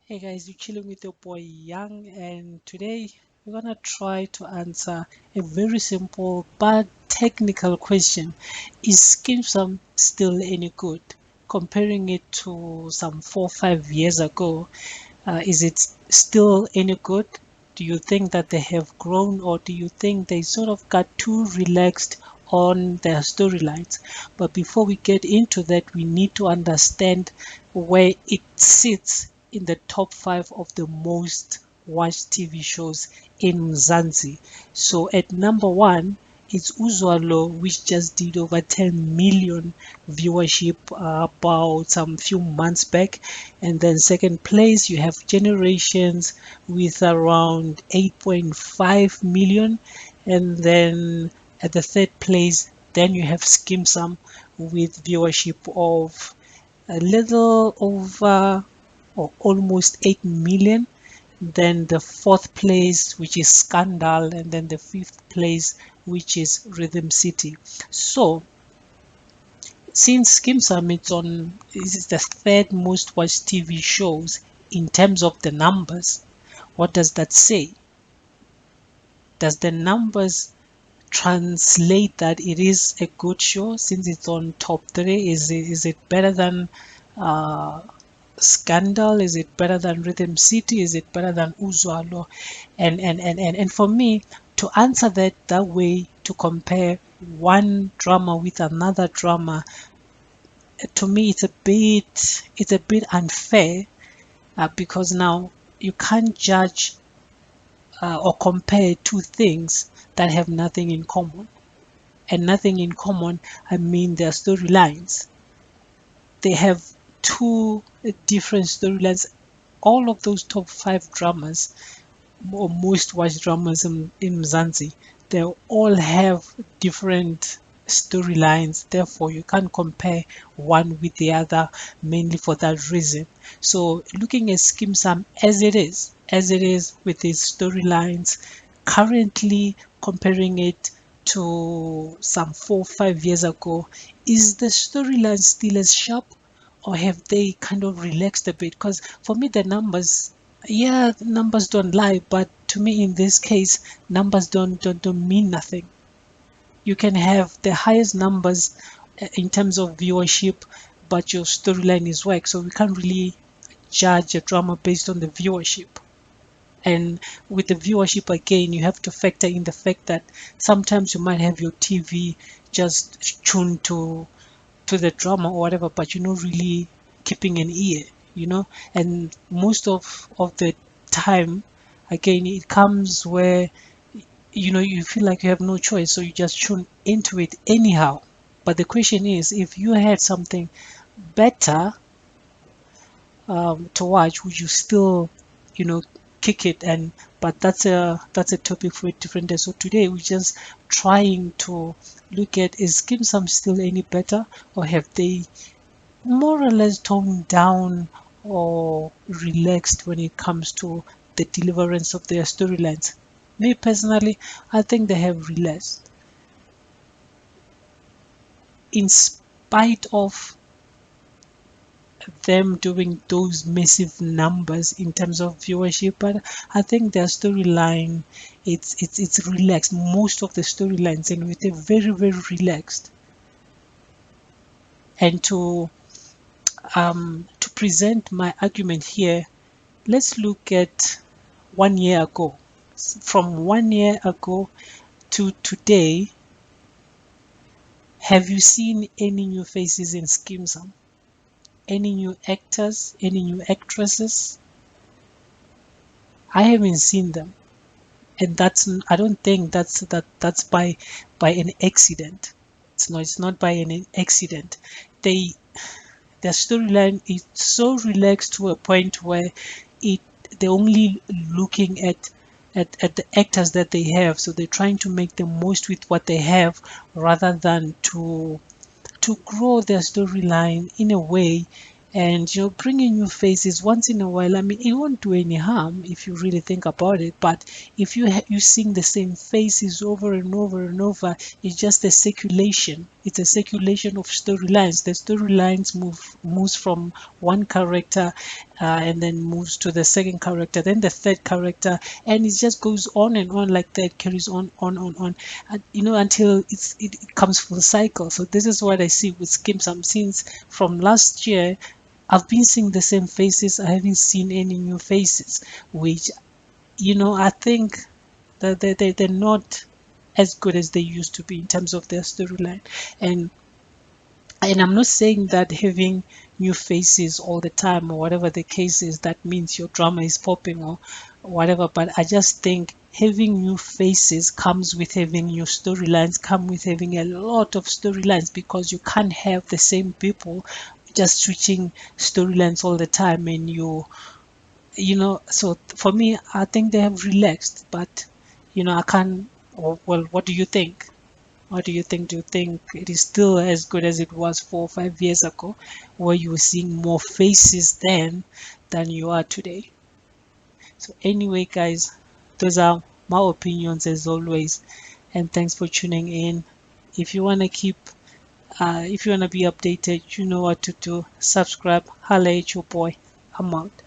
Hey guys, you're chilling with your boy Young, and today we're gonna try to answer a very simple but technical question. Is Skeem Saam still any good? Comparing it to some 4 or 5 years ago, is it still any good? Do you think that they have grown, or do you think they sort of got too relaxed on their storylines? But before we get into that, we need to understand where it sits in the top five of the most watched TV shows in Mzansi. So at number one, it's Uzwalo, which just did over 10 million viewership about some few months back. And then second place, you have Generations with around 8.5 million. And then at the third place, then you have Skeem Saam with viewership of a little over or almost 8 million. Then the fourth place, which is Scandal, and then the fifth place, which is Rhythm City. So since Skeem Summit on is the third most watched TV shows in terms of the numbers, what does that say? Does the numbers translate that it is a good show since it's on top three? Is it better than uh, Scandal? Is it better than Rhythm City? Is it better than Uzwalo? And for me to answer that way, to compare one drama with another drama, to me it's a bit unfair, because now you can't judge or compare two things that have nothing in common. And nothing in common, I mean their storylines. They have two different storylines. All of those top five dramas, or most watched dramas in Mzansi, they all have different storylines. Therefore, you can't compare one with the other, mainly for that reason. So, looking at Skeem Saam as it is with its storylines, currently comparing it to some 4 or 5 years ago, is the storyline still as sharp, or have they kind of relaxed a bit? Because for me, the numbers, yeah, the numbers don't lie, but to me, in this case, numbers don't mean nothing. You can have the highest numbers in terms of viewership, but your storyline is whack. So we can't really judge a drama based on the viewership. And with the viewership, again, you have to factor in the fact that sometimes you might have your TV just tuned to the drama or whatever, but you're not really keeping an ear. And most of the time, again, it comes where you feel like you have no choice, so you just tune into it anyhow. But the question is, if you had something better to watch, would you still, you know, kick it? And but that's a topic for a different day. So today we're just trying to look at, is Kim Sam still any better, or have they more or less toned down or relaxed when it comes to the deliverance of their storylines? Me personally, I think they have relaxed in spite of them doing those massive numbers in terms of viewership. But I think their storyline, it's relaxed. Most of the storylines, and they're very very relaxed. And to present my argument here, let's look at 1 year ago. From 1 year ago to today, have you seen any new faces in Skeem Saam? Any new actors? Any new actresses? I haven't seen them, and I don't think that's by an accident. It's not by an accident. They Their storyline is so relaxed to a point where it they're only looking at the actors that they have, so they're trying to make the most with what they have rather than to grow their storyline in a way. And bringing new faces once in a while, I mean, it won't do any harm if you really think about it. But if you seeing the same faces over and over and over, it's just a circulation. It's a circulation of storylines. The storylines moves from one character, and then moves to the second character, then the third character, and it just goes on and on like that, carries on, and, until it comes full cycle. So this is what I see with Skeem Saam. Since from last year, I've been seeing the same faces. I haven't seen any new faces, which, I think that they're not as good as they used to be in terms of their storyline. And I'm not saying that having new faces all the time or whatever the case is, that means your drama is popping or whatever. But I just think having new faces comes with having new storylines, come with having a lot of storylines, because you can't have the same people just switching storylines all the time. And so for me, I think they have relaxed, but I can't. Well, what do you think? What do you think? Do you think it is still as good as it was 4 or 5 years ago, where you were seeing more faces then than you are today? So, anyway, guys, those are my opinions as always, and thanks for tuning in. If you want to if you want to be updated, you know what to do. Subscribe, holla at your boy. I'm out.